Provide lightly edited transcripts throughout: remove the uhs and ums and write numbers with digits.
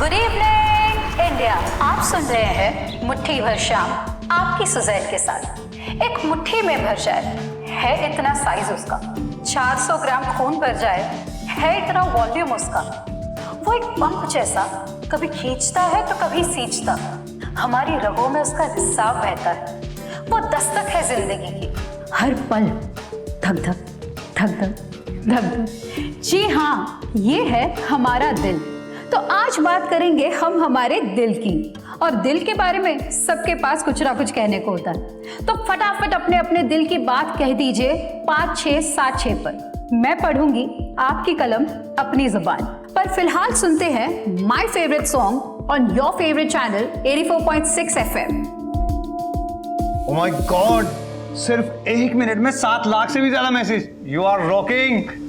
Good evening India. आप सुन रहे हैं मुट्ठी भर शाम आपकी सुजैन के साथ। एक मुट्ठी में भर जाए है इतना साइज उसका, 400 ग्राम खून भर जाए है इतना वॉल्यूम उसका। वो एक पंप जैसा कभी खींचता है तो कभी सींचता, हमारी रगों में उसका रिसाव बहता है। वो दस्तक है जिंदगी की, हर पल धक धक धक धक धक धक। जी हाँ, ये है हमारा दिल। तो आज बात करेंगे हम हमारे दिल की, और दिल के बारे में सबके पास कुछ ना कुछ कहने को होता है। तो फटाफट अपने अपने दिल की बात कह दीजिए 5676 पर। मैं पढ़ूंगी आपकी कलम अपनी जुबान पर। फिलहाल सुनते हैं my favourite song on your favourite channel 84.6 FM। Oh my God, सिर्फ 1 मिनट में 7 लाख से भी ज्यादा message. You are rocking.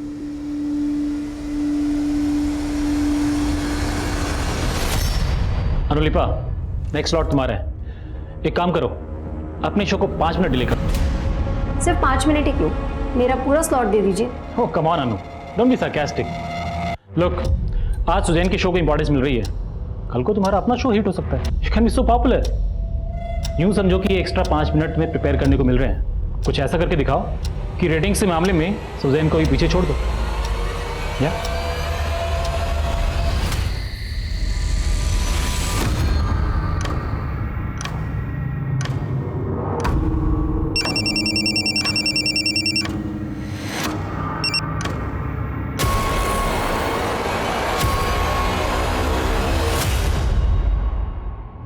Anulipa, next slot तुम्हारा है। एक काम करो, अपने शो को 5 मिनट डिले करो। सिर्फ 5 मिनट ही क्यों, मेरा पूरा स्लॉट दे दीजिए। Oh come on Anu, don't be sarcastic. Look, आज सुजैन की शो को इंपॉर्टेंस मिल रही है, कल को तुम्हारा अपना शो हिट हो सकता है। You can be so popular. यूं समझो कि ये एक्स्ट्रा 5 मिनट में प्रिपेयर करने को मिल रहे हैं। कुछ ऐसा करके दिखाओ कि रेटिंग्स के मामले में सुजैन को भी पीछे छोड़ दो। या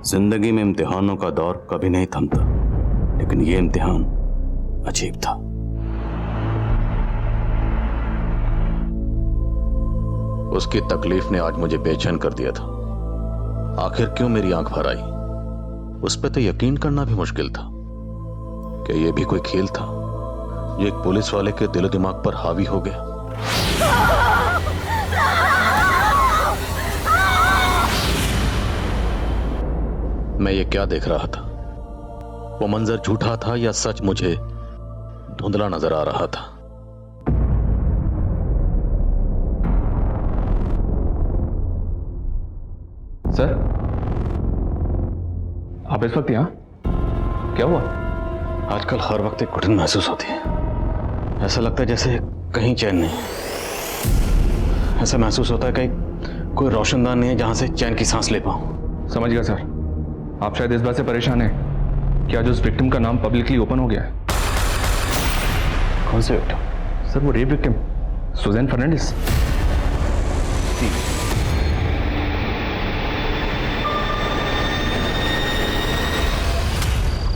जिंदगी में इम्तिहानों का दौर कभी नहीं थमता, लेकिन ये इम्तिहान अजीब था। उसकी तकलीफ ने आज मुझे बेचैन कर दिया था। आखिर क्यों मेरी आंख भर आई, उस पर तो यकीन करना भी मुश्किल था कि यह भी कोई खेल था जो एक पुलिस वाले के दिलो दिमाग पर हावी हो गया। मैं ये क्या देख रहा था? वो मंजर झूठा था या सच मुझे धुंधला नजर आ रहा था? सर, आप इस वक्त यहाँ? क्या हुआ? आजकल हर वक्त एक घुटन महसूस होती है। ऐसा लगता है जैसे कहीं चैन नहीं। ऐसा महसूस होता है कहीं कोई रोशनदान नहीं है जहां से चैन की सांस ले पाऊं। समझ गया सर। आप शायद इस बात से परेशान हैं कि आज उस विक्टिम का नाम पब्लिकली ओपन हो गया है। कौन से विक्टिम? सर, वो रेप विक्टिम सुजैन फर्नांडिस।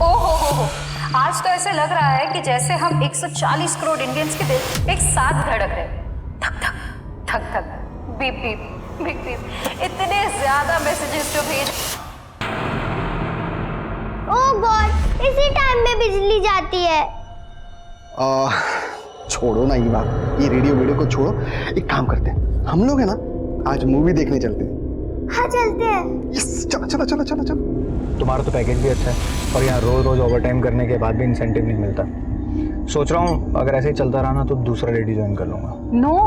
ओहो, आज तो ऐसे लग रहा है कि जैसे हम 140 करोड़ इंडियंस के दिल एक साथ धड़क रहे। धक धक धक धक, बीप बीप बीप बीप। इतने ज्यादा मैसेजेस जो भेज। ओह गॉड, इसी टाइम में बिजली जाती है। छोड़ो ना ये बात, ये रेडियो वीडियो को छोड़ो। एक काम करते हैं, हम लोग है ना आज मूवी देखने चलते हैं। हाँ चलते हैं। यस, चलो चलो चलो चलो चलो। तुम्हारा तो पैकेज भी अच्छा है और यहाँ रोज रोज ओवर टाइम करने के बाद भी इंसेंटिव नहीं मिलता। सोच रहा हूँ अगर ऐसे ही चलता रहा ना तो दूसरा रेडी ज्वाइन कर लूंगा। नो,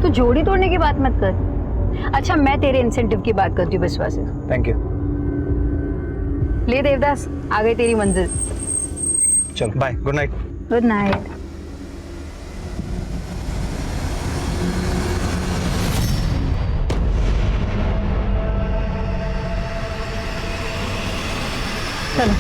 तू जोड़ी तोड़ने की बात मत कर। अच्छा, मैं तेरे इंसेंटिव की बात करती हूँ विश्वास से। Thank you. ले देवदास, आ गई तेरी मंजिल। चल bye, good night. Good night. चलो।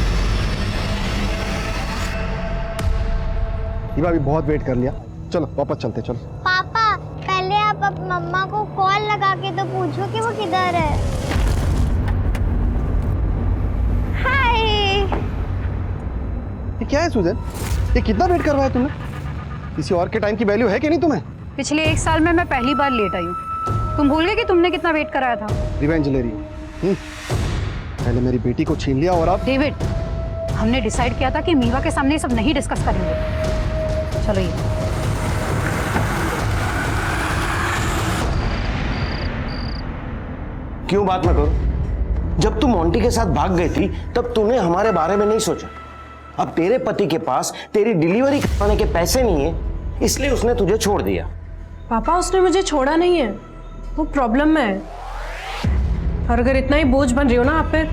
ये भाभी बहुत वेट कर लिया, चलो वापस चलते। चलो पापा, पहले आप मम्मा को कॉल लगा के तो पूछो कि वो किधर है। हाय। ये क्या है सुजैन, ये कितना वेट करवाया तुमने? किसी और के टाइम की वैल्यू है कि नहीं तुम्हें? पिछले 1 साल में मैं पहली बार लेट आई हूँ। तुम भूल गए कि तुमने कितना वेट कराया था? रिवेंज ले रही हो? पहले मेरी बेटी को छीन लिया और अब डेविड, हमने डिसाइड किया था कि मीवा के सामने सब नहीं डिस्कस करेंगे। चलो ये क्यों बात ना करो? जब तू मोंटी के साथ भाग गई थी तब तूने हमारे बारे में नहीं सोचा। अब तेरे पति के पास तेरी डिलीवरी करवाने के पैसे नहीं है, इसलिए उसने तुझे छोड़ दिया। पापा, उसने मुझे छोड़ा नहीं है, वो प्रॉब्लम में है। और अगर इतना ही बोझ बन रही हो ना आप पे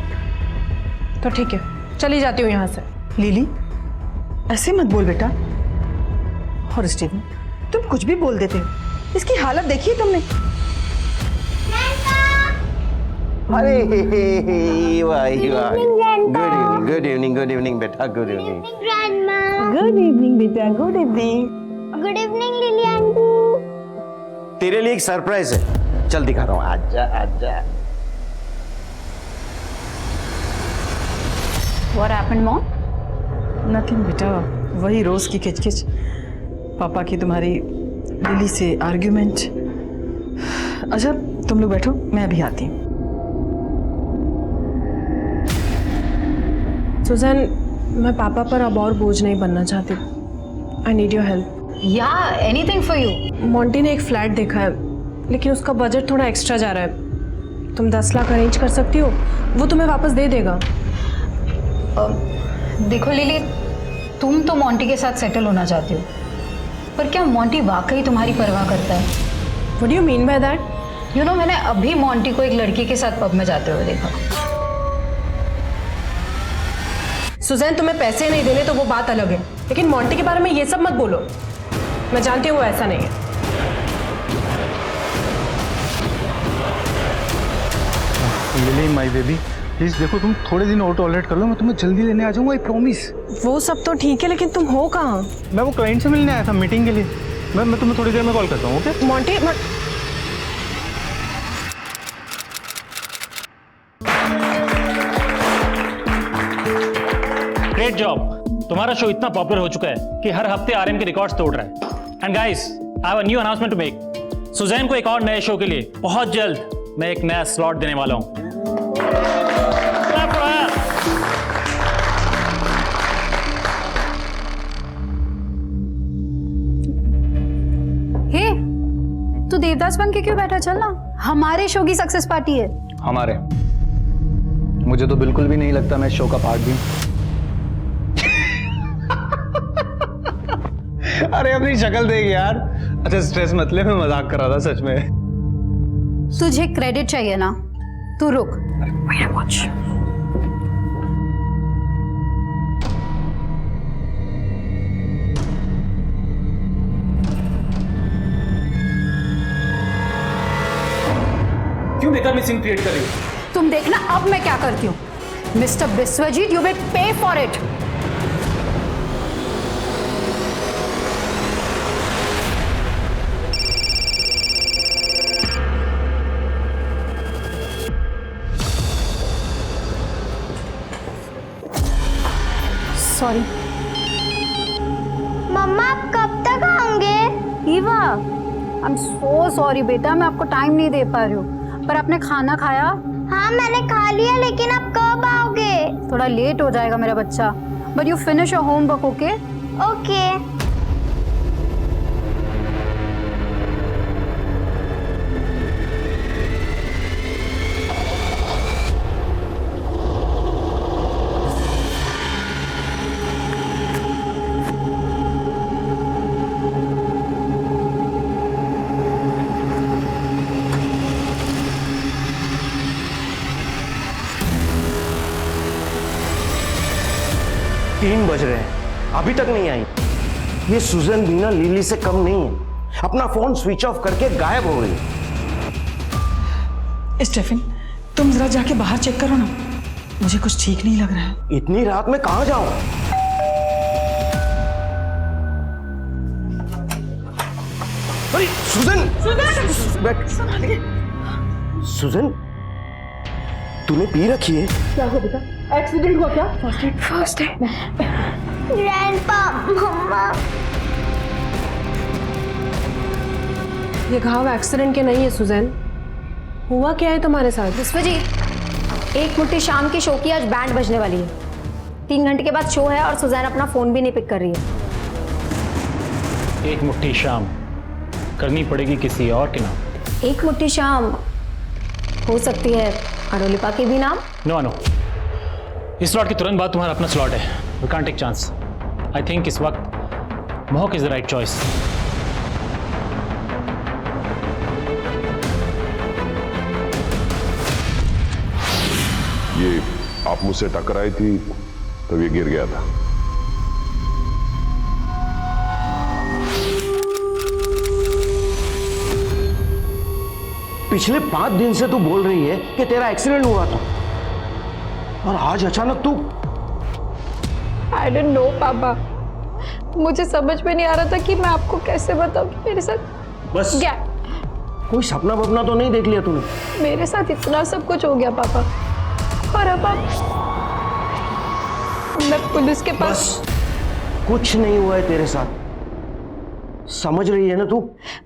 तो ठीक है, चली जाती हूँ यहाँ से। लिली ऐसे मत बोल बेटा। और स्टीवन तुम कुछ भी बोल देते हो, इसकी हालत देखी है तुमने? अरे वाह वाह, गुड इवनिंग बेटा, good evening. Grandma. Good evening बेटा, good evening. Good evening Lily aunty. तेरे लिए एक सरप्राइज है, चल दिखा रहा हूँ, आजा आजा। What happened, Mom? नथिंग बेटा, वही रोज की किचकिच, पापा की तुम्हारी लिली से आर्ग्यूमेंट। अच्छा तुम लोग बैठो, मैं अभी आती हूँ। सुजैन, मैं पापा पर अब और बोझ नहीं बनना चाहती। I need your help. Yeah, anything for you. Monty ने एक फ्लैट देखा है, लेकिन उसका बजट थोड़ा एक्स्ट्रा जा रहा है। तुम 10 लाख अरेंज कर सकती हो, वो तुम्हें वापस दे देगा। देखो लिली, तुम तो मोंटी के साथ सेटल होना चाहती हो, पर क्या मोंटी वाकई तुम्हारी परवाह करता है? What do you mean by that? You know, मैंने अभी मोंटी को एक लड़की के साथ पब में जाते हुए देखा। सुजैन, तुम्हें पैसे नहीं देने तो वो बात अलग है, लेकिन मोंटी के बारे में ये सब मत बोलो। मैं जानती हूँ वो ऐसा नहीं है। लिली माय बेबी, प्लीज देखो तुम थोड़े दिन और टॉलरेट कर लो, मैं तुम्हें जल्दी लेने आ जाऊंगा, आई प्रॉमिस। वो सब तो ठीक है, लेकिन तुम हो कहाँ? मैं वो क्लाइंट से मिलने आया था मीटिंग के लिए। मैं तुम्हें थोड़ी देर में कॉल करता हूँ, ओके? Monty great job. तुम्हारा शो इतना पॉपुलर हो चुका है कि हर हफ्ते आरएम के रिकॉर्ड्स तोड़ रहा है। And guys, I have a new announcement to make. Suzanne को एक और नए शो के लिए बहुत जल्द मैं एक नया स्लॉट देने वाला हूं। हे, तू देवदास बन के क्यों बैठा? चल ना, हमारे शो की सक्सेस पार्टी है। हमारे? मुझे तो बिल्कुल भी नहीं लगता मैं शो का पार्ट भी हूं। अरे अपनी शक्ल देख यार। अच्छा स्ट्रेस मत ले, मैं मजाक कर रहा था सच में। तुझे क्रेडिट चाहिए ना, तू रुक। क्यों बेकार में सीन क्रिएट कर रही हो? तुम देखना अब मैं क्या करती हूँ। Mister Biswajit, you will pay for it. Sorry mamma, आप कब तक आओगे? Eva, I am so sorry बेटा, मैं आपको टाइम नहीं दे पा रही हूँ। पर आपने खाना खाया? हाँ मैंने खा लिया, लेकिन आप कब आओगे? थोड़ा लेट हो जाएगा मेरा बच्चा, but you finish your homework, okay? Okay. तीन बज रहे हैं, अभी तक नहीं आई। ये सुजन भी ना लिली से कम नहीं है, अपना फोन स्विच ऑफ करके गायब हो गई। स्टेफन तुम जरा जाके बाहर चेक करो ना, मुझे कुछ ठीक नहीं लग रहा है। इतनी रात में कहां जाऊं? अरे सुजन! बैठ। सुजन, तूने पी रखी है? क्या हुआ बेटा? एक्सीडेंट हुआ क्या? First aid. ग्रैंडपा, मम्मा। ये घाव एक्सीडेंट के नहीं है सुजैन। हुआ क्या है तुम्हारे साथ? विश्वजीत, एक मुट्ठी शाम की शो की आज बैंड बजने वाली है। 3 घंटे के बाद शो है और सुजैन अपना फोन भी नहीं पिक कर रही है। एक मुट्ठी शाम करनी पड़ेगी किसी और के नाम। एक मुट्ठी शाम हो सकती है अनोलिपा के भी नाम। नो नो, इस स्लॉट के तुरंत बाद तुम्हारा अपना स्लॉट है। We can't take chance. I think इस वक्त महक इज द राइट चॉइस। ये आप मुझसे टकराई थी तो ये गिर गया था। पिछले 5 दिन से तू बोल रही है कि तेरा एक्सीडेंट हुआ था, और आज अचानक तू। आई डोंट नो पापा, मुझे समझ में नहीं आ रहा था कि मैं आपको कैसे बताऊं कि मेरे साथ बस क्या। कोई सपना वपना तो नहीं देख लिया तूने? मेरे साथ इतना सब कुछ हो गया पापा, और अब मैं पुलिस के पास। बस कुछ नहीं हुआ है तेरे साथ, समझ रही है ना तू?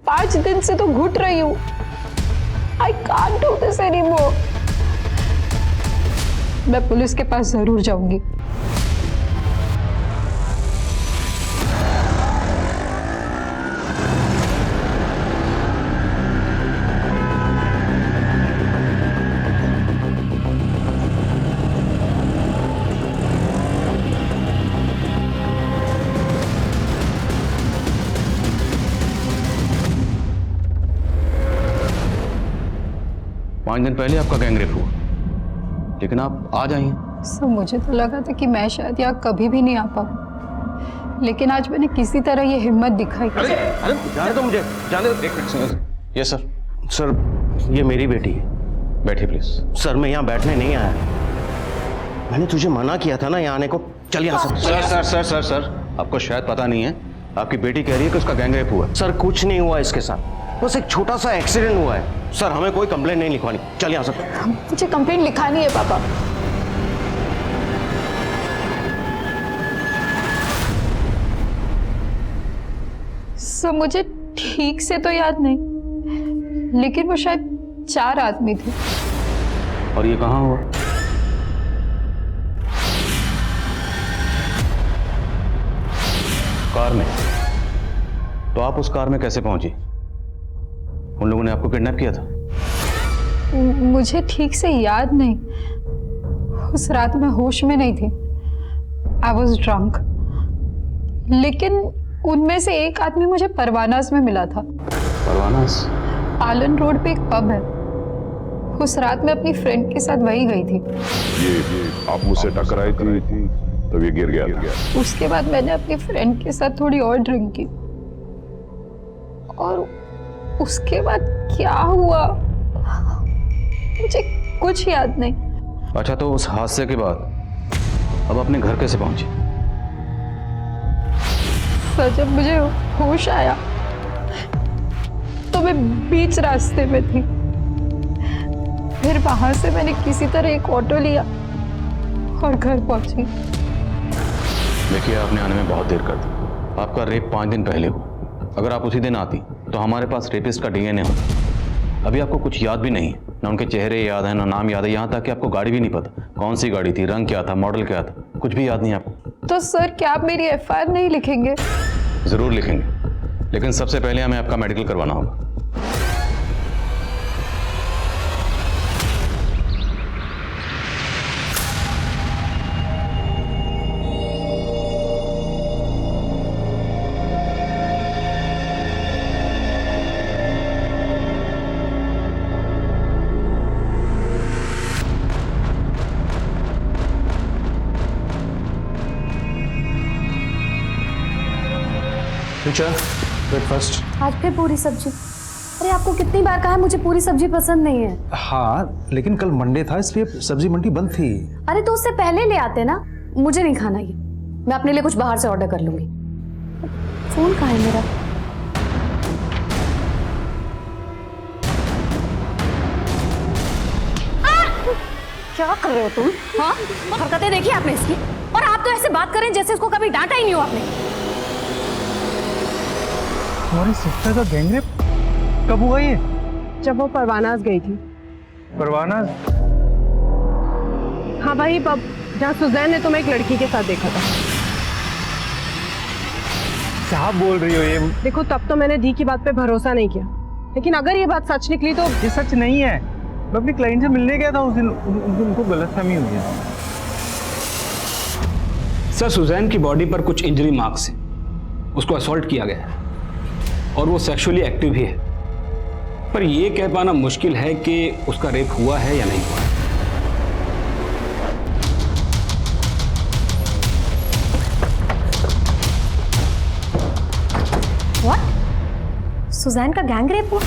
5 दिन से तो घुट रही हूँ। I can't do this anymore. मैं पुलिस के पास जरूर जाऊंगी। पाँच दिन पहले आपका गैंगरेप हुआ, लेकिन आप आज आई हैं। सर मुझे तो लगा था कि मैं शायद यहाँ कभी भी नहीं आ पाऊँ, लेकिन आज मैंने किसी तरह ये हिम्मत दिखाई। अरे जाने दो मुझे, जाने दो। एक मिनट। Yes sir. सर ये मेरी बेटी है। बैठिए प्लीज। सर मैं यहाँ बैठने नहीं आया, मैंने तुझे मना किया था ना यहाँ आने को। चल यहाँ से। Sir sir sir sir sir आपको शायद पता नहीं है, आपकी बेटी कह रही है कि उसका गैंगरेप हुआ। सर कुछ नहीं हुआ इसके साथ, बस एक छोटा सा एक्सीडेंट हुआ है। सर हमें कोई कंप्लेंट नहीं लिखवानी, चल यहाँ से। मुझे कंप्लेंट लिखानी है पापा। सर मुझे ठीक से तो याद नहीं, लेकिन वो शायद 4 आदमी थे। और ये कहाँ हुआ? कार में। तो आप उस कार में कैसे पहुंची? उन लोगों ने आपको किडनैप किया था? मुझे ठीक से याद नहीं, उस रात मैं होश में नहीं थी। I was drunk. लेकिन उनमें से एक आदमी मुझे परवानास में मिला था। परवानास? पालन रोड पे एक पब है, उस रात मैं अपनी फ्रेंड के साथ वही गई थी। ये आप मुझसे टकराई थी तो ये गिर गया था। उसके बाद मैंने अपनी फ्रेंड के साथ थोड़ी और ड्रिंक की, और उसके बाद क्या हुआ मुझे कुछ याद नहीं। अच्छा, तो उस हादसे के बाद अब अपने घर कैसे पहुंची? सर जब मुझे होश आया तो मैं बीच रास्ते में थी। फिर वहां से मैंने किसी तरह एक ऑटो लिया और घर पहुंची। देखिए, आपने आने में बहुत देर कर दी। आपका रेप 5 दिन पहले हुआ। अगर आप उसी दिन आती तो हमारे पास रेपिस्ट का डीएनए होता। अभी आपको कुछ याद भी नहीं है, ना उनके चेहरे याद है, ना नाम याद है, यहाँ तक कि आपको गाड़ी भी नहीं पता कौन सी गाड़ी थी, रंग क्या था, मॉडल क्या था, कुछ भी याद नहीं आपको। तो सर क्या आप मेरी एफआईआर नहीं लिखेंगे? जरूर लिखेंगे, लेकिन सबसे पहले हमें आपका मेडिकल करवाना होगा। ब्रेकफास्ट। आज फिर पूरी सब्जी? अरे आपको कितनी बार कहा है मुझे पूरी सब्जी पसंद नहीं है। हाँ, लेकिन कल मंडे था इसलिए सब्जी मंडी बंद थी। अरे तो उससे पहले ले आते ना। मुझे नहीं खाना ये, मैं अपने लिए कुछ बाहर से ऑर्डर कर लूंगी। फोन कहाँ है मेरा? क्या कर रहे हो तुम? हाँ, हरकतें देखी आपने इसकी? और आप तो ऐसे बात करें जैसे इसको कभी डांटा ही नहीं हो आपने। तुम्हारी सिस्टर का गैंगरेप कब हुआ ये? जब वो परवानास गई थी। परवानास? हाँ भाई, पब जहाँ सुजैन ने तुम्हें एक लड़की के साथ देखा था। क्या बोल रही हो ये? देखो, तब तो मैंने दी की बात पे भरोसा नहीं किया, लेकिन अगर ये बात सच निकली तो। ये सच नहीं है। मैं अपनी क्लाइंट से मिलने गया था उस दिन, उनको गलतफहमी हुई है। सर, सुजैन की बॉडी पर कुछ इंजरी मार्क्स हैं। उसको असॉल्ट किया गया है और वो सेक्सुअली एक्टिव भी है, पर यह कह पाना मुश्किल है कि उसका रेप हुआ है या नहीं हुआ। व्हाट? सुजैन का गैंग रेप हुआ?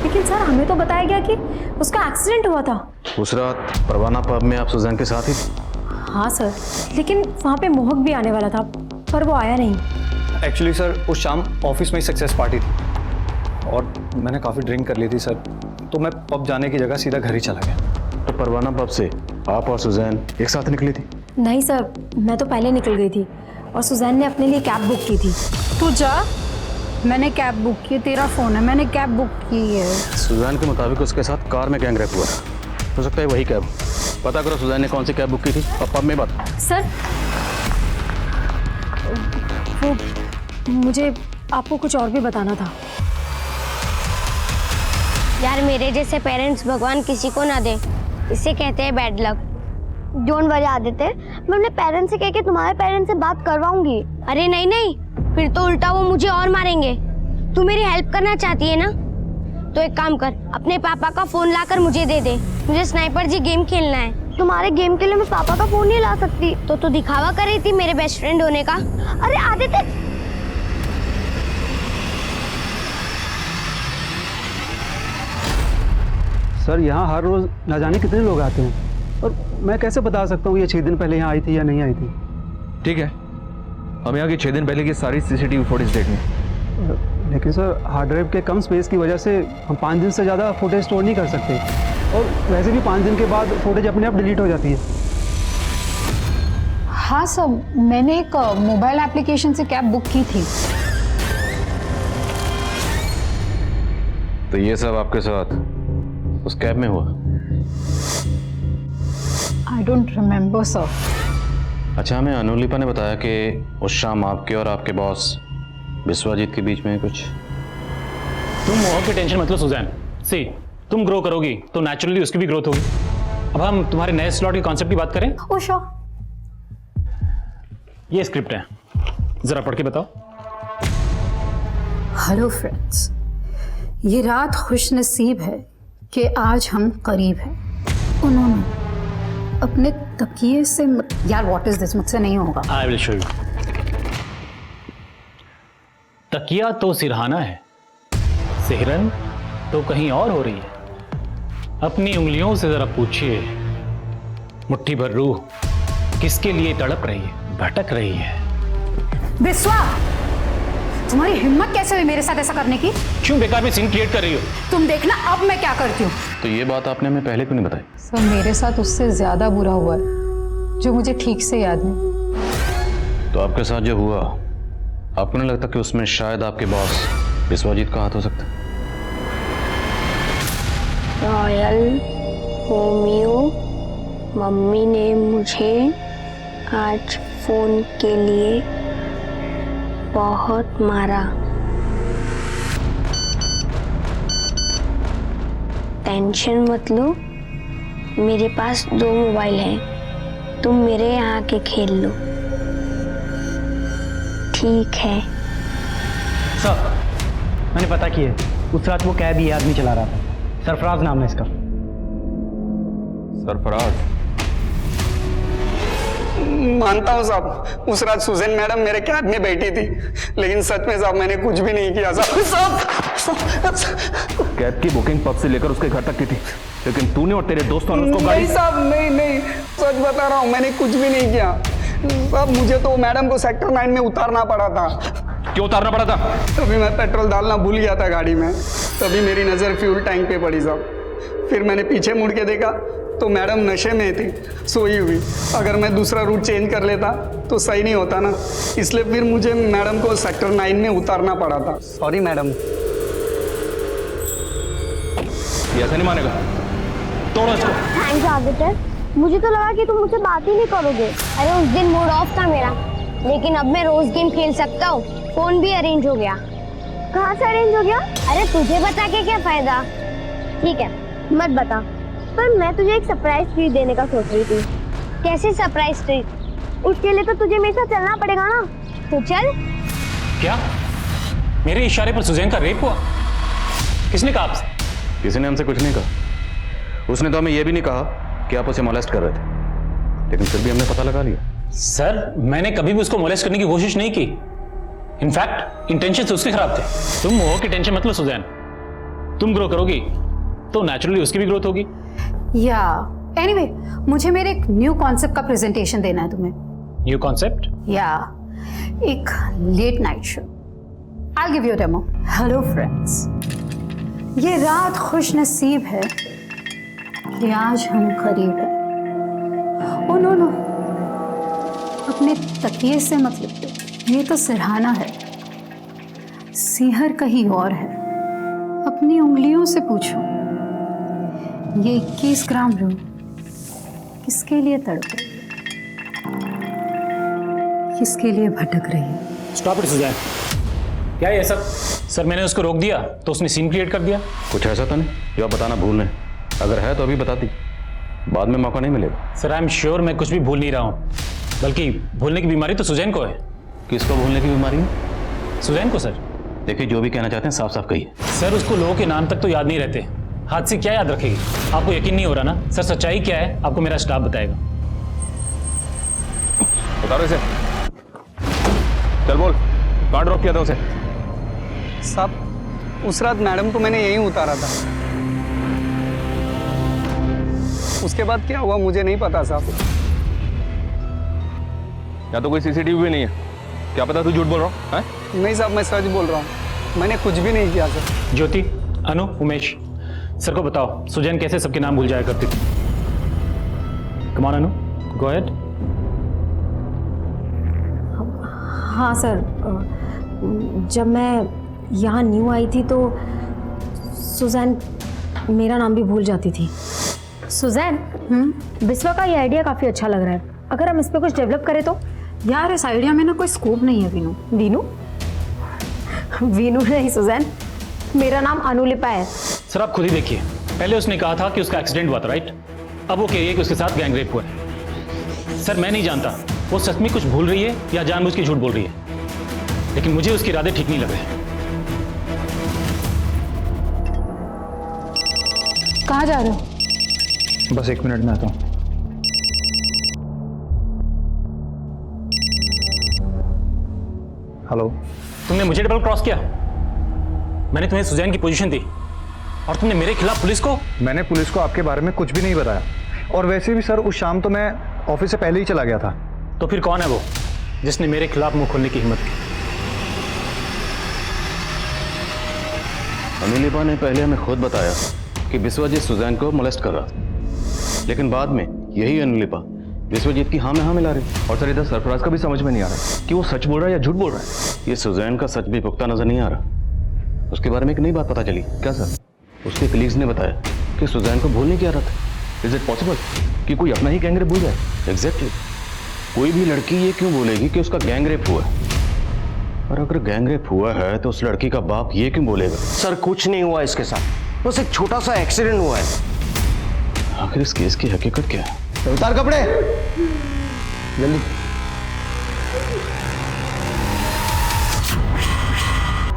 लेकिन सर हमें तो बताया गया कि उसका एक्सीडेंट हुआ था। उस रात परवाना पब में आप सुजैन के साथ ही थे? हाँ सर, लेकिन वहाँ पे मोहक भी आने वाला था पर वो आया नहीं। एक्चुअली सर उस शाम ऑफिस में ही सक्सेस पार्टी थी और मैंने काफ़ी ड्रिंक कर ली थी सर, तो मैं पब जाने की जगह सीधा घर ही चला गया। तो परवाना पब से आप और सुजैन एक साथ निकली थी? नहीं सर, मैं तो पहले निकल गई थी और सुजैन ने अपने लिए कैब बुक की थी। तू जा, मैंने कैब बुक की, तेरा फोन है, मैंने कैब बुक की है। सुजैन के मुताबिक उसके साथ कार में गैंग रेप हुआ था, हो सकता है वही कैब। पता करो सुजैन ने कौन सी कैब बुक की थी और पब में बात। सर वो मुझे आपको कुछ और भी बताना था। यार मेरे जैसे पेरेंट्स भगवान किसी को ना दे, इसे कहते हैं bad luck. Don't worry Aditya, मैं अपने पेरेंट्स से कह के तुम्हारे पेरेंट्स से बात करवाऊंगी। अरे नहीं नहीं, फिर तो उल्टा वो मुझे और मारेंगे। तू मेरी हेल्प करना चाहती है ना, तो एक काम कर, अपने पापा का फोन लाकर मुझे दे दे। मुझे स्नाइपर जी गेम खेलना है। तुम्हारे गेम के लिए मैं पापा का फोन नहीं ला सकती। तो तू दिखावा कर रही थी मेरे बेस्ट फ्रेंड होने का। अरे आदित्य, सर यहाँ हर रोज न जाने कितने लोग आते हैं और मैं कैसे बता सकता हूँ ये 6 दिन पहले यहाँ आई थी या नहीं आई थी। ठीक है, हम यहाँ की 6 दिन पहले की सारी सीसीटीवी फुटेज देख लें। लेकिन सर हार्ड ड्राइव के कम स्पेस की वजह से हम 5 दिन से ज़्यादा फुटेज स्टोर नहीं कर सकते और वैसे भी 5 दिन के बाद फुटेज अपने आप डिलीट हो जाती है। हाँ सर, मैंने एक मोबाइल एप्लीकेशन से कैब बुक की थी। तो ये सब आपके साथ उस कैब में हुआ? I don't remember sir. अच्छा, हमें अनुलिपा ने बताया कि उस शाम आपके और आपके बॉस विश्वजीत के बीच में कुछ। तुम मोह की टेंशन मत लो सुजैन। सी, तुम ग्रो करोगी तो नेचुरली उसकी भी ग्रोथ होगी। अब हम तुम्हारे नए स्लॉट के कॉन्सेप्ट की बात करें। ओशो, ये स्क्रिप्ट है, जरा पढ़ के बताओ। हेलो फ्रेंड्स, ये रात खुशनसीब है कि आज हम करीब हैं। उन्होंने अपने तकिए से यार व्हाट इज दिस, मुझसे नहीं होगा। I will show you. तकिया तो सिरहाना है, सिहरन तो कहीं और हो रही है। अपनी उंगलियों से जरा पूछिए, मुट्ठी भर रूह किसके लिए तड़प रही है, भटक रही है। विश्वा, तुम्हारी हिम्मत कैसे हुई मेरे साथ ऐसा करने की? क्यों बेकार में सीन क्रिएट कर रही हो? तुम देखना अब मैं क्या करती हूँ। तो ये बात आपने हमें पहले क्यों नहीं बताई? सर मेरे साथ उससे ज्यादा बुरा हुआ है जो मुझे ठीक से याद नहीं। तो आपके साथ जो हुआ, आपको नहीं लगता कि उसमें शायद आपके बॉस विश्वजीत का हाथ हो सकता है? रॉयल होम्यो, मम्मी ने मुझे आज फोन के लिए बहुत मारा। टेंशन मत लो, मेरे पास 2 मोबाइल हैं, तुम मेरे यहाँ के खेल लो, ठीक है? सर मैंने पता किया, उस रात वो कैब ये आदमी चला रहा था, सरफराज नाम है इसका। सरफराज? मानता हूँ साहब, उस रात सुजैन मैडम मेरे कैब में बैठी थी, लेकिन सच में साहब मैंने कुछ भी नहीं किया साहब। कैब की बुकिंग पब से लेकर उसके घर तक की थी, लेकिन तूने और तेरे दोस्तों ने उसको गाड़ी। नहीं साहब, नहीं, सच बता रहा हूँ, मैंने कुछ भी नहीं किया साहब। मुझे तो मैडम को सेक्टर 9 में उतारना पड़ा था। क्यों उतारना पड़ा था? तभी मैं पेट्रोल डालना भूल गया था गाड़ी में, तभी मेरी नज़र फ्यूल टैंक पे पड़ी साहब। फिर मैंने पीछे मुड़ के देखा तो मैडम नशे में थी, सोई हुई। अगर मैं दूसरा रूट चेंज कर लेता तो सही नहीं होता ना, इसलिए फिर मुझे मैडम को सेक्टर 9 में उतारना पड़ा था। Sorry madam. ये ऐसा नहीं मानेगा, तोड़ो इसको। थैंक्स आदित्य, मुझे तो लगा कि तुम मुझसे बात ही नहीं करोगे। अरे उस दिन मूड ऑफ था मेरा, लेकिन अब मैं रोज गेम खेल सकता हूँ। फोन भी अरेंज हो गया। कहाँ से अरेंज हो गया? अरे तुझे बता के क्या फायदा। ठीक है मत बता, पर मैं तुझे एक सरप्राइज ट्रीट देने का सोच रही थी। कैसी सरप्राइज ट्रीट? उसके लिए तो तुझे मेरे साथ चलना पड़ेगा ना, तो चल। क्या मेरे इशारे पर सुजैन का रेप हुआ? किसने कहा आपसे? किसी ने हमसे कुछ नहीं कहा। उसने तो हमें यह भी नहीं कहा कि आप उसे मोलेस्ट कर रहे थे, लेकिन फिर भी हमने पता लगा लिया। सर मैंने कभी भी उसको मोलेस्ट करने की कोशिश नहीं की। इनफैक्ट इंटेंशन से उसके खराब थे। तुम हो कि टेंशन मतलब सुजैन, तुम ग्रो करोगी तो नेचुरली उसकी भी ग्रोथ होगी। या एनीवे, मुझे मेरे एक न्यू कॉन्सेप्ट का प्रेजेंटेशन देना है तुम्हें। New concept? या एक late night show. I give you demo. Hello friends, ये रात खुश नसीब है कि आज हम करीब हैं। ओ नो नो, अपने तकिए से मत लिपटो, ये तो सिरहाना है, सीहर कहीं और है। अपनी उंगलियों से पूछो, ये 21 ग्राम रूह किसके लिए तड़प रही है, किसके लिए भटक रही है? स्टॉप इट सुजैन, क्या ये सब? सर मैंने उसको रोक दिया तो उसने सीन क्रिएट कर दिया। कुछ ऐसा तो नहीं जो आप बताना भूल रहे? अगर है तो अभी बता दी, बाद में मौका नहीं मिलेगा। सर आई एम श्योर मैं कुछ भी भूल नहीं रहा हूँ, बल्कि भूलने की बीमारी तो सुजैन को है। किसको भूलने की बीमारी है? सुजैन को सर। देखिए जो भी कहना चाहते हैं साफ साफ कहिए। सर उसको लोगों के नाम तक तो याद नहीं रहते, हाथ से क्या याद रखेगी? आपको यकीन नहीं हो रहा ना? सर सच्चाई क्या है आपको मेरा स्टाफ बताएगा। बता रहे से चल बोल, कहाँ ड्रॉप किया था उसे? साहब उस रात मैडम को मैंने यहीं उतारा था, उसके बाद क्या हुआ मुझे नहीं पता साहब। या तो कोई सीसीटीवी भी नहीं है, क्या पता तू झूठ बोल रहा है? नहीं साहब मैं सच बोल रहा हूँ, मैंने कुछ भी नहीं किया सर। ज्योति, अनु, उमेश, सर को बताओ सुजैन कैसे सबके नाम भूल जाया करती थी। कम ऑन अनु, गो अहेड। हाँ सर, जब मैं यहाँ न्यू आई थी तो सुजैन मेरा नाम भी भूल जाती थी। सुजैन, बिस्वा का ये आइडिया काफ़ी अच्छा लग रहा है, अगर हम इस पर कुछ डेवलप करें तो? यार इस आइडिया में ना कोई स्कोप नहीं है वीनू। वीनू? वीनू नहीं सुजैन, मेरा नाम अनुलिपा है। सर आप खुद ही देखिए, पहले उसने कहा था कि उसका एक्सीडेंट हुआ था, राइट? अब वो कह रही है कि उसके साथ गैंग रेप हुआ है। सर मैं नहीं जानता वो सच में कुछ भूल रही है या जानबूझ के झूठ बोल रही है, लेकिन मुझे उसके इरादे ठीक नहीं लग रहे। कहाँ जा रहे हो? बस 1 मिनट में आता हूँ। हेलो, तुमने मुझे डबल क्रॉस किया, मैंने तुम्हें सुजैन की पोजीशन दी और तुमने मेरे खिलाफ पुलिस को। मैंने पुलिस को आपके बारे में कुछ भी नहीं बताया, और वैसे भी सर उस शाम तो मैं ऑफिस से पहले ही चला गया था। तो फिर कौन है वो जिसने मेरे खिलाफ मुंह खोलने की हिम्मत की? अनुलिपा ने पहले हमें खुद बताया कि विश्वजीत सुजैन को मोलेस्ट कर रहा था, लेकिन बाद में यही अनुलिपा विश्वजीत की हाँ में हाँ मिला रही। और सर इधर सरफराज का भी समझ में नहीं आ रहा कि वो सच बोल रहा है या झूठ बोल रहा है। ये सुजैन का सच भी पुख्ता नजर नहीं आ रहा। उसके बारे में एक नई बात पता चली। क्या सर? उसके कलीग्स ने बताया कि सुजैन को भूलने की आदत है। इज इट पॉसिबल कि कोई अपना ही गैंग रेप भूल जाए? एग्जैक्टली। कोई भी लड़की ये क्यों बोलेगी कि उसका गैंग रेप हुआ है? और अगर गैंग रेप हुआ है तो उस लड़की का बाप ये क्यों बोलेगा? सर कुछ नहीं हुआ इसके साथ, बस एक छोटा सा एक्सीडेंट हुआ है। आखिर इस केस की हकीकत क्या है? उतार कपड़े जल्दी।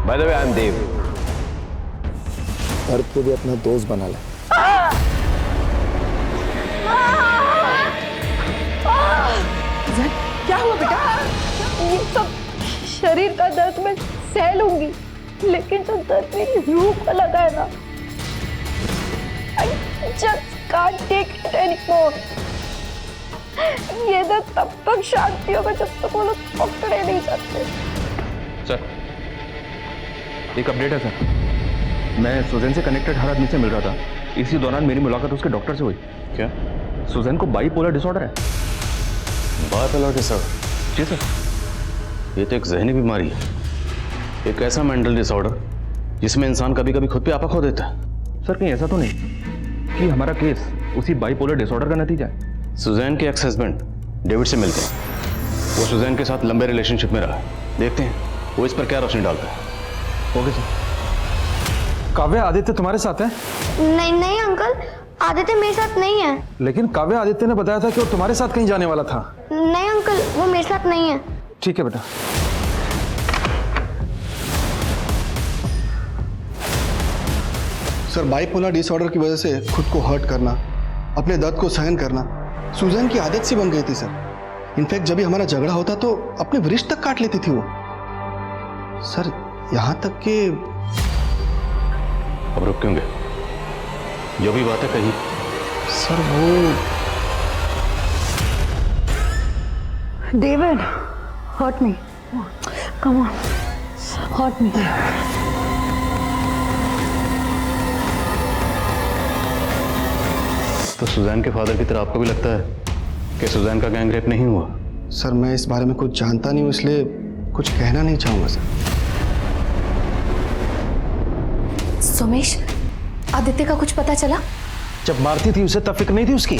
By the way I am Dev. Bharat को भी अपना दोस्त बना ले। क्या हुआ बेटा? ये सब शरीर का दर्द मैं सह लूंगी, लेकिन जो दर्द मेरी रूह को लगा है ना, I just can't take it anymore. ये दर्द तब तक शांति होगा जब तक वो लोग पकड़े नहीं जाते। सर एक अपडेट है सर, मैं सुजैन से कनेक्टेड हर आदमी से मिल रहा था, इसी दौरान मेरी मुलाकात उसके डॉक्टर से हुई। क्या सुजैन को बाइपोलर डिसऑर्डर है? Bipolar disorder? जी सर। ये तो एक जहनी बीमारी है, एक ऐसा मेंटल डिसऑर्डर जिसमें इंसान कभी कभी खुद पे आपा खो देता है। सर कहीं ऐसा तो नहीं कि हमारा केस उसी बाइपोलर डिसऑर्डर का नतीजा है? सुजैन के एक्स हस्बैंड डेविड से मिलते हैं, वो सुजैन के साथ लंबे रिलेशनशिप में रहा है, देखते हैं वो इस पर क्या रोशनी डालता है। Okay sir. काव्य आदित्य तुम्हारे साथ है? नहीं नहीं अंकल, आदित्य मेरे साथ नहीं है। लेकिन काव्य आदित्य ने बताया था कि वो तुम्हारे साथ कहीं जाने वाला था। नहीं अंकल, वो मेरे साथ नहीं है। ठीक है बेटा। सर बाइपोलर डिसऑर्डर की वजह से खुद को हर्ट करना, अपने दर्द को सहन करना सुजैन की आदत सी बन गई थी सर। इनफैक्ट जब भी हमारा झगड़ा होता तो अपने वृक्ष तक काट लेती थी वो। सर यहाँ तक कि अब रुक क्यों गए? जो भी बात है कही। सर वो David, hurt me. Come on, hurt me. तो सुजैन के फादर की तरह आपको भी लगता है कि सुजैन का गैंग रेप नहीं हुआ? सर मैं इस बारे में कुछ जानता नहीं हूँ, इसलिए कुछ कहना नहीं चाहूँगा सर। सोमेश, आदित्य का कुछ पता चला? जब मारती थी उसे तब फिक्र नहीं थी उसकी?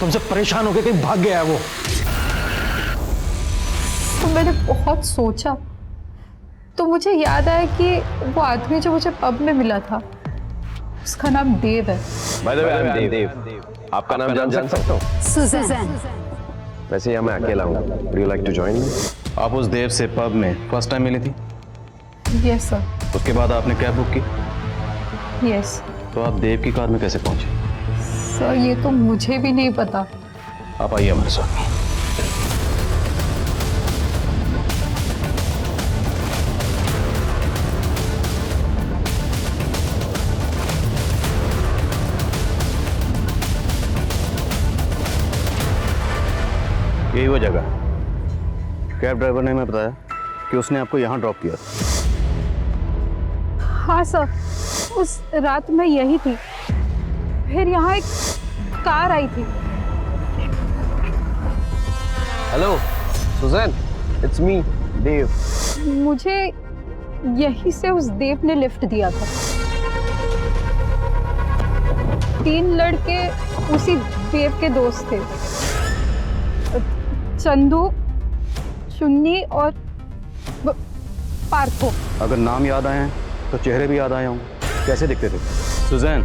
तुमसे परेशान होकर कहीं भाग गया है वो। तो मैंने बहुत सोचा, तो मुझे याद आया कि वो आदमी जो मुझे पब में मिला था उसका नाम देव है। By the way, I am देव। आपका नाम जान सकता हूँ? सुजैन। वैसे यहाँ मैं अकेला हूँ। Would you like to join me? आप उस देव से पब में फर्स्ट टाइम मिली थी? Yes sir. उसके बाद आपने कैब बुक की? यस तो आप देव की कार में कैसे पहुंचे? सर, ये तो मुझे भी नहीं पता। आप आइए हमारे साथ। यही वो जगह। कैब ड्राइवर ने हमें बताया कि उसने आपको यहाँ ड्रॉप किया। हाँ सर, उस रात मैं यही थी। फिर यहाँ एक कार आई थी। हेलो सुजैन, इट्स मी देव। मुझे यहीं से उस देव ने लिफ्ट दिया था। 3 लड़के उसी देव के दोस्त थे, चंदू, चुन्नी और पार्थो। अगर नाम याद आए हैं तो चेहरे भी याद आए होंगे। कैसे दिखते थे? सुजैन,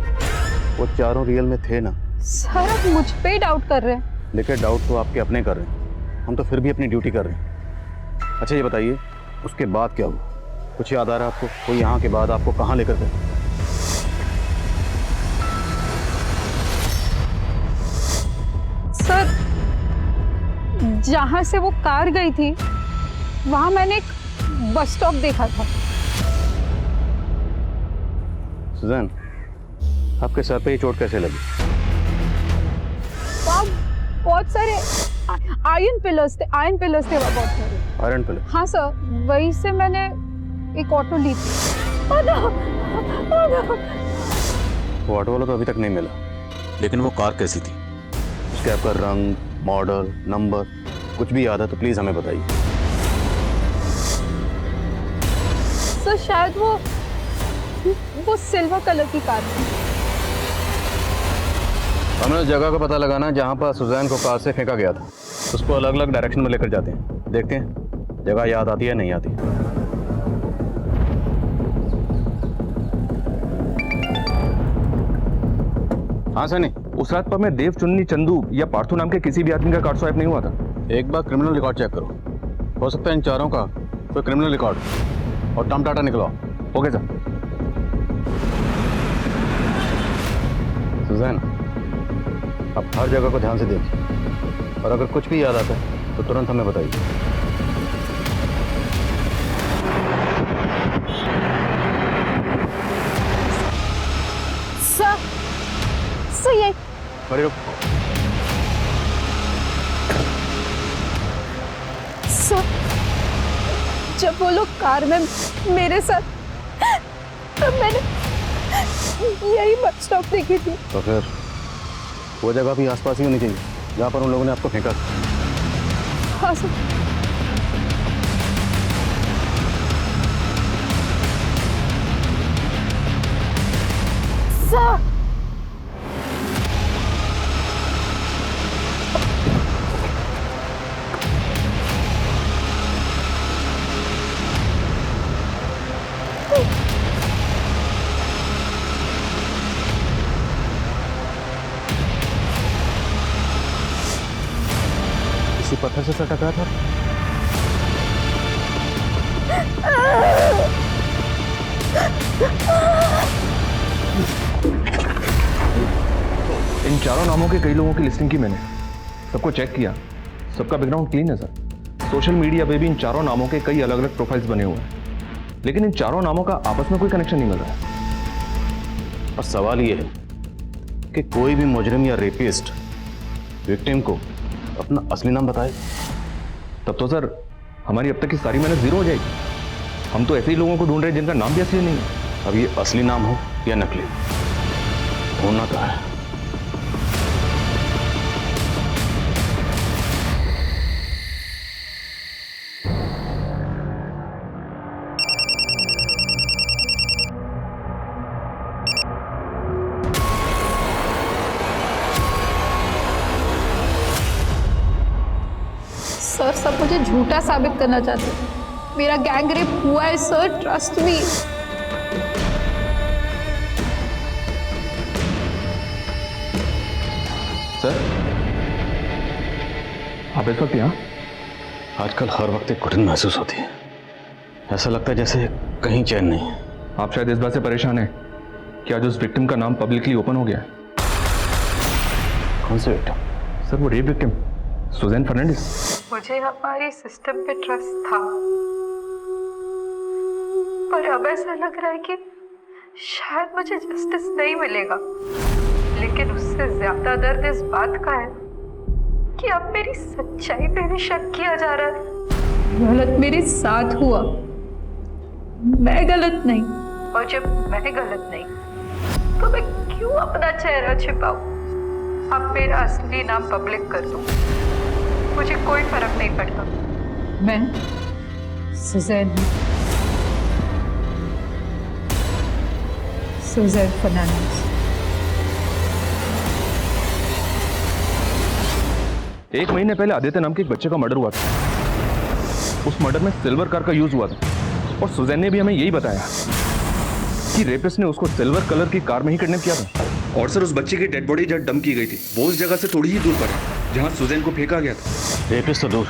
वो चारों रियल में थे ना? सर, आप मुझ पे डाउट कर रहे हैं। देखिए, डाउट तो आपके अपने कर रहे हैं, हम तो फिर भी अपनी ड्यूटी कर रहे हैं। अच्छा ये बताइए, उसके बाद क्या हुआ? कुछ याद आ रहा है आपको? वो यहाँ के बाद आपको कहाँ लेकर गए? सर, जहाँ से वो कार गई थी वहाँ मैंने एक बस स्टॉप देखा था। सुजैन, आपके सर पे ये चोट कैसे लगी? वहाँ बहुत सारे आयरन पिलर्स थे वहाँ बहुत सारे। Iron pillar? हाँ सर, वहीं से मैंने एक ऑटो ली थी। वो ऑटो वाला तो अभी तक नहीं मिला, लेकिन वो कार कैसी थी? उसके आपका रंग, मॉडल, नंबर कुछ भी याद है तो प्लीज हमें बताइए। सर, शायद वो सिल्वर कलर की कार थी। हमें उस जगह का पता लगाना जहाँ पर सुजैन को कार से फेंका गया था। उसको अलग अलग डायरेक्शन में लेकर जाते हैं, देखते हैं जगह याद आती है नहीं आती। हाँ सनी, उस रात पर मैं देव, चुन्नी, चंदू या पार्थो नाम के किसी भी आदमी का कार्ड स्वाइप नहीं हुआ था। एक बार क्रिमिनल रिकॉर्ड चेक करो, हो सकता है इन चारों का कोई क्रिमिनल रिकॉर्ड और टर्म डाटा निकलवाओ। Okay sir. सुजैन, आप हर जगह को ध्यान से देखिए और अगर कुछ भी याद आता है तो तुरंत हमें बताइए। सर, ये अरे रुक। सर, जब वो लोग कार में मेरे साथ, तब मैंने यही बस स्टॉप देखी थी। तो फिर वो जगह भी आसपास ही होनी चाहिए जहाँ पर उन लोगों ने आपको फेंका। हाँ सर। सर, किसी पत्थर से टकरा था? इन चारों नामों के कई लोगों की लिस्टिंग की मैंने, सबको चेक किया, सबका बैकग्राउंड क्लीन है सर। सोशल मीडिया पे भी इन चारों नामों के कई अलग अलग प्रोफाइल्स बने हुए हैं, लेकिन इन चारों नामों का आपस में कोई कनेक्शन नहीं मिल रहा है। और सवाल यह है कि कोई भी मुजरिम या रेपिस्ट विक्टिम को अपना असली नाम बताए। तब तो सर हमारी अब तक की सारी मेहनत जीरो हो जाएगी। हम तो ऐसे ही लोगों को ढूंढ रहे हैं जिनका नाम भी असली नहीं है। अब ये असली नाम हो या नकली, ढूंढना कहाँ है? सर सब मुझे झूठा साबित करना चाहते हैं। मेरा गैंग रेप हुआ है सर, ट्रस्ट मी। सर आप इस वक्त यहाँ? आजकल हर वक्त एक घुटन महसूस होती है। ऐसा लगता है जैसे कहीं चैन नहीं है। आप शायद इस बात से परेशान हैं कि आज उस विक्टिम का नाम पब्लिकली ओपन हो गया है। कौन से विक्टिम? सर वो रेप विक्टिम सुजैन फर्नांडिस। मुझे हमारी सिस्टम पे ट्रस्ट था, पर अब ऐसा लग रहा है कि शायद मुझे जस्टिस नहीं मिलेगा। लेकिन उससे ज्यादा दर्द इस बात का है कि अब मेरी सच्चाई पे भी शक किया जा रहा है। गलत मेरे साथ हुआ, मैं गलत नहीं। और जब मैं गलत नहीं तो मैं क्यों अपना चेहरा छिपाऊं? अब मेरा असली नाम पब्लिक कर दूं, मुझे कोई फर्क नहीं पड़ता। मैं सुजैन हूं, सुजैन फर्नांडिस। एक महीने पहले आदित्य नाम के एक बच्चे का मर्डर हुआ था। उस मर्डर में सिल्वर कार का यूज हुआ था और सुजैन ने भी हमें यही बताया कि रेपिस्ट ने उसको सिल्वर कलर की कार में ही किडनैप किया था। और सर उस बच्चे की डेड बॉडी जहाँ डंप की गई थी वो उस जगह से थोड़ी ही दूर पर है जहाँ सुजैन को फेंका गया था। रेपिस्ट तो दूर,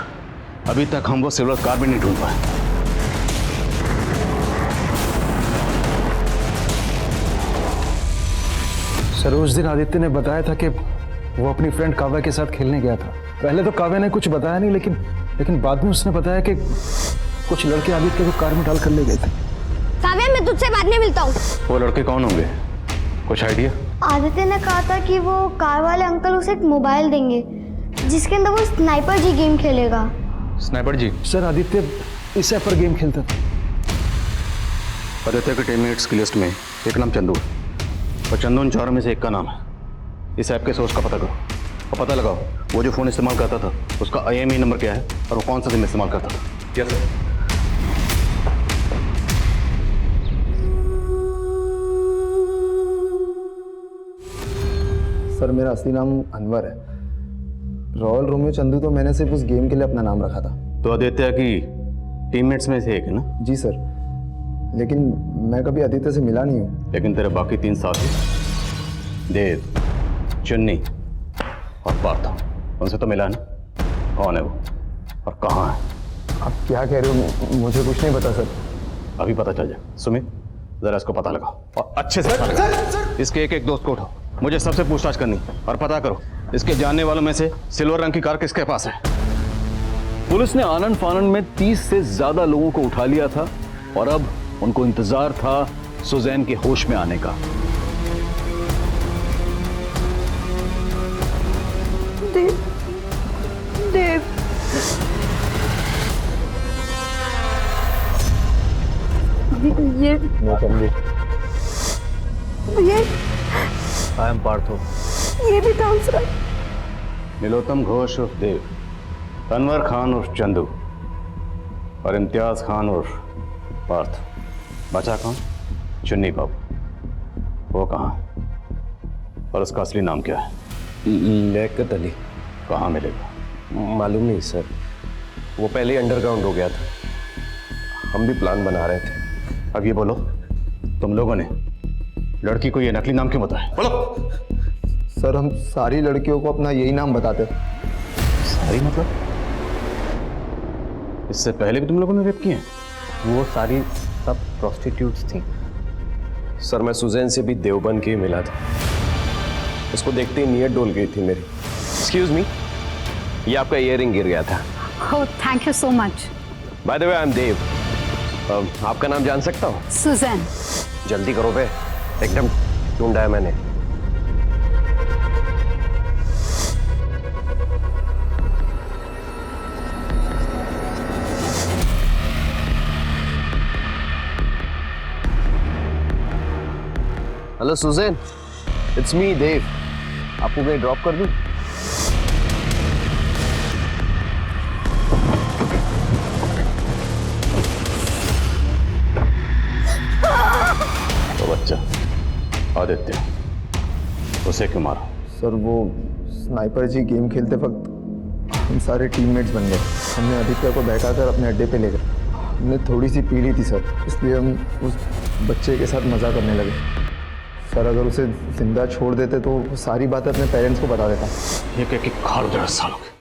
अभी तक हम वो सिल्वर कार भी नहीं ढूंढ पाए। सर उस दिन आदित्य ने बताया था कि वो अपनी फ्रेंड काव्या के साथ खेलने गया था। पहले तो काव्या ने कुछ बताया नहीं, लेकिन बाद में उसने बताया कि कुछ लड़के आदित्य को कार में डाल कर ले गए थे। काव्या मैं तुझसे बाद में मिलता हूँ। वो लड़के कौन होंगे, कुछ आइडिया? आदित्य ने कहा था कि वो कार वाले अंकल उसे एक मोबाइल देंगे जिसके अंदर वो स्नाइपर जी गेम खेलेगा। स्नाइपर जी? सर आदित्य इस ऐप पर गेम खेलता था। आदित्य के टीममेट्स की लिस्ट में एक नाम चंदू है और चंदू उन चारों में से एक का नाम है। इस ऐप के सोर्स का पता करो और पता लगाओ वो जो फ़ोन इस्तेमाल करता था उसका IMEI नंबर क्या है और वो कौन सा सिम इस्तेमाल करता था। Yes sir. सर मेरा असली नाम अनवर है। रॉयल रोमियो चंदू तो मैंने सिर्फ उस गेम के लिए अपना नाम रखा था। तो आदित्य की टीममेट्स में से एक है ना? जी सर, लेकिन मैं कभी आदित्य से मिला नहीं हूँ। लेकिन तेरे बाकी 3 साथी देव, चुन्नी और पार्थ, उनसे तो मिला ना? कौन है वो और कहाँ है? आप क्या कह रहे हो? मुझे कुछ नहीं पता सर। अभी पता चल जाए। सुमित जरा इसको पता लगाओ और अच्छे से पता लगाओ। इसके एक दोस्त को उठाओ, मुझे सबसे पूछताछ करनी और पता करो इसके जानने वालों में से सिल्वर रंग की कार किसके पास है। पुलिस ने आनंद फानंद में 30 से ज्यादा लोगों को उठा लिया था और अब उनको इंतजार था सुजैन के होश में आने का। देव, देव। ये आई एम पार्थो। ये भी डांस रहा। नीलोत्तम घोष उर्फ देव, अनवर खान उर्फ चंदू और इम्तियाज खान उर्फ पार्थ। बचा कौन? चुन्नी बाबू। वो कहाँ है और उसका असली नाम क्या है? लियाकत अली। कहाँ मिलेगा? मालूम नहीं सर, वो पहले अंडरग्राउंड हो गया था। हम भी प्लान बना रहे थे। अब ये बोलो, तुम लोगों ने लड़की को ये नकली नाम क्यों बताया? बोलो। सर हम सारी लड़कियों को अपना यही नाम बताते। सारी मतलब? इससे पहले भी तुम लोगों ने रेप किए? वो सारी सब प्रोस्टिट्यूट्स थी। सर मैं सुजैन से भी देवबंद के ही मिला था। उसको देखते ही नीयत डोल गई थी मेरी। एक्सक्यूज मी, ये आपका ईयरिंग गिर गया था। Oh, thank you so much. By the way I am Dev. आपका नाम जान सकता हूँ? Suzanne. जल्दी करो बे, एकदम ढूंढा है मैंने। हेलो सुजैन, इट्स मी देव। आपको कहीं ड्रॉप कर दूं? तो बच्चा आदित्य, उसे क्यों मारा? सर वो स्नाइपर जी गेम खेलते वक्त हम सारे टीममेट्स बन गए। हमने आदित्य को बैठाकर अपने अड्डे पे ले गए। हमने थोड़ी सी पी ली थी सर, इसलिए हम उस बच्चे के साथ मज़ा करने लगे। सर अगर उसे जिंदा छोड़ देते तो वो सारी बातें अपने पेरेंट्स को बता देता। ये कह के खार दे सालों के।